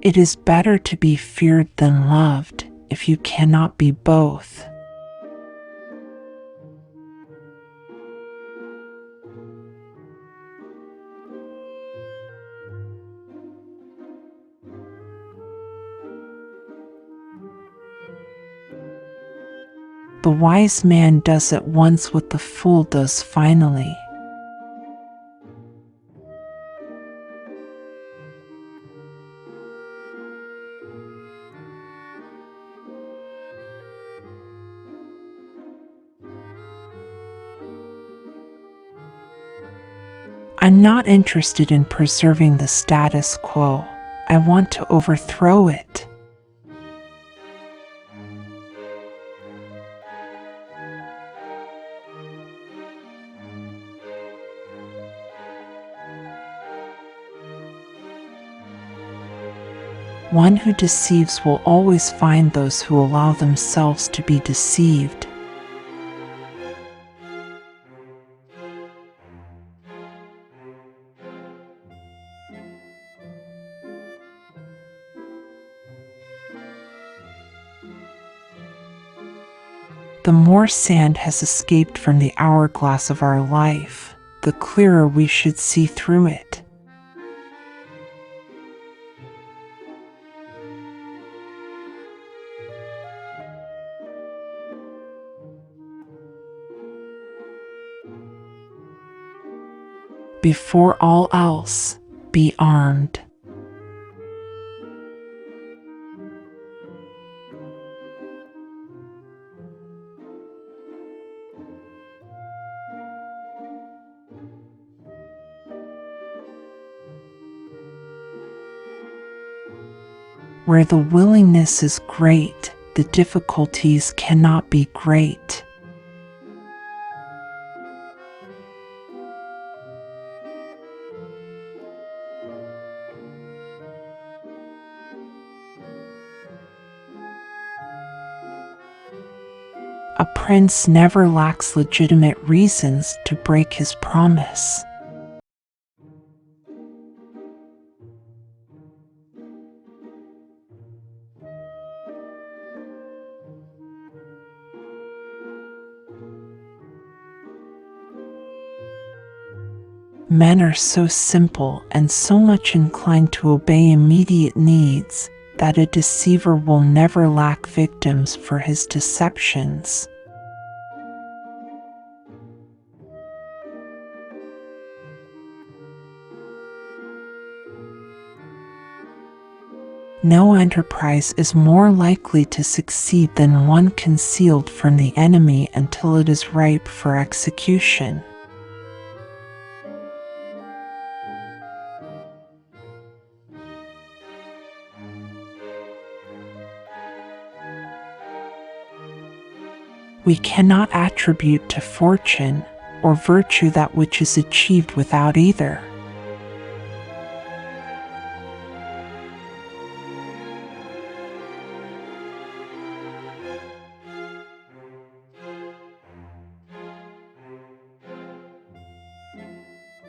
It is better to be feared than loved, if you cannot be both. The wise man does at once what the fool does finally. I'm not interested in preserving the status quo. I want to overthrow it. One who deceives will always find those who allow themselves to be deceived. The more sand has escaped from the hourglass of our life, the clearer we should see through it. Before all else, be armed. Where the willingness is great, the difficulties cannot be great. A prince never lacks legitimate reasons to break his promise. Men are so simple and so much inclined to obey immediate needs that a deceiver will never lack victims for his deceptions. No enterprise is more likely to succeed than one concealed from the enemy until it is ripe for execution. We cannot attribute to fortune or virtue that which is achieved without either.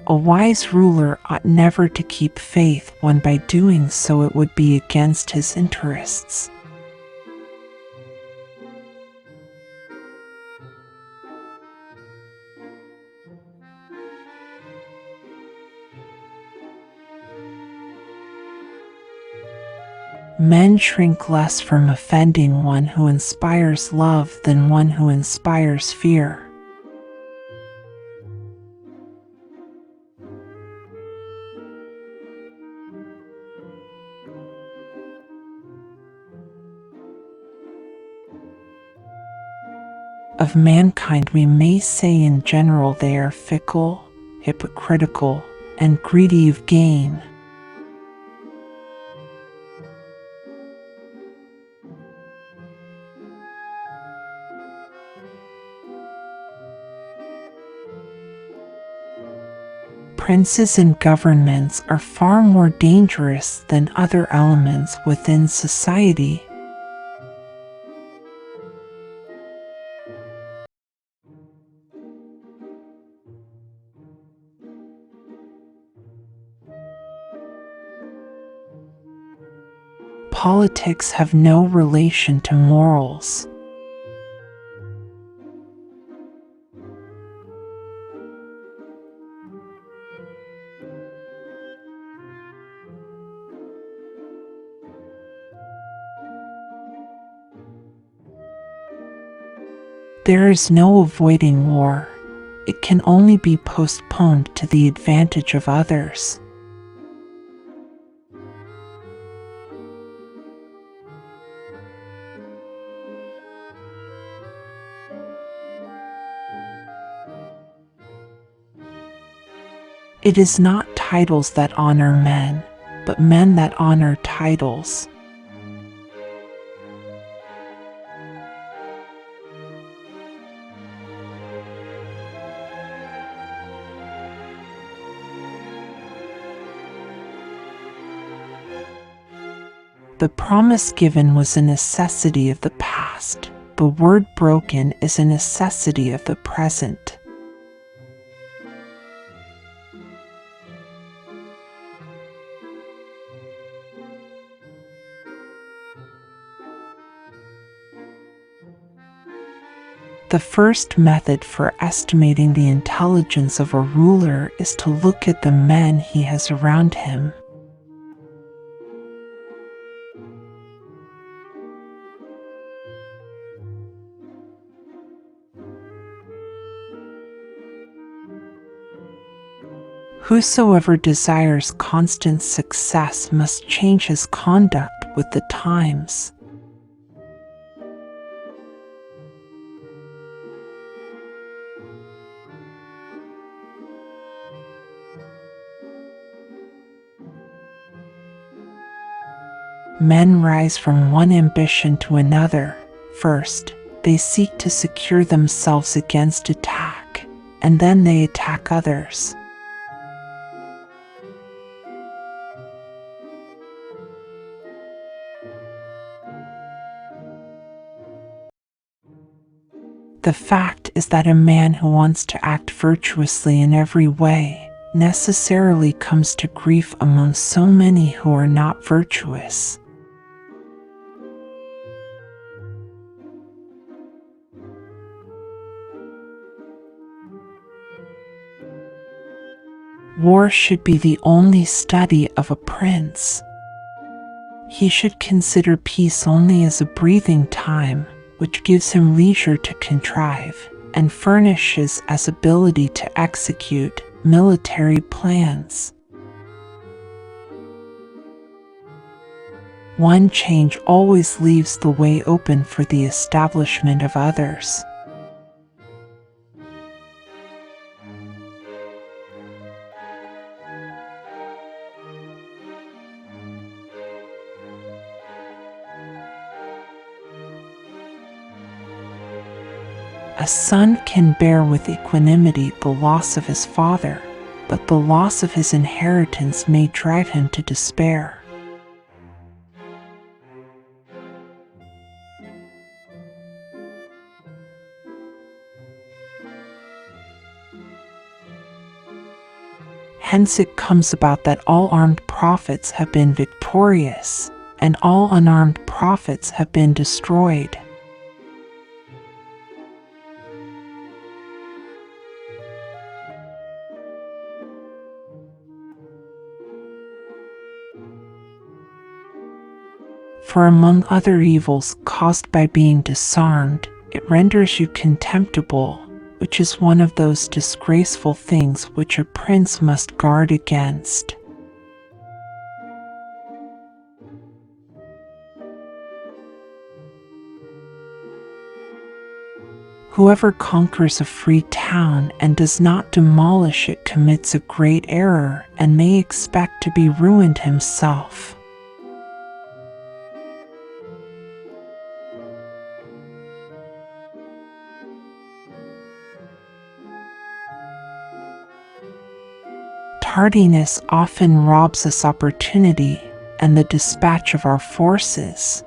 A wise ruler ought never to keep faith when by doing so it would be against his interests. Men shrink less from offending one who inspires love than one who inspires fear. Of mankind we may say in general they are fickle, hypocritical, and greedy of gain. Princes and governments are far more dangerous than other elements within society. politics have no relation to morals. There is no avoiding war. It can only be postponed to the advantage of others. It is not titles that honor men, but men that honor titles. The promise given was a necessity of the past. The word broken is a necessity of the present. The first method for estimating the intelligence of a ruler is to look at the men he has around him. Whosoever desires constant success must change his conduct with the times. Men rise from one ambition to another. First, they seek to secure themselves against attack, and then they attack others. The fact is that a man who wants to act virtuously in every way necessarily comes to grief among so many who are not virtuous. War should be the only study of a prince. He should consider peace only as a breathing time, which gives him leisure to contrive, and furnishes as ability to execute military plans. One change always leaves the way open for the establishment of others. A son can bear with equanimity the loss of his father, but the loss of his inheritance may drive him to despair. Hence it comes about that all armed prophets have been victorious, and all unarmed prophets have been destroyed. For among other evils caused by being disarmed, it renders you contemptible, which is one of those disgraceful things which a prince must guard against. Whoever conquers a free town and does not demolish it commits a great error and may expect to be ruined himself. Tardiness often robs us opportunity and the dispatch of our forces.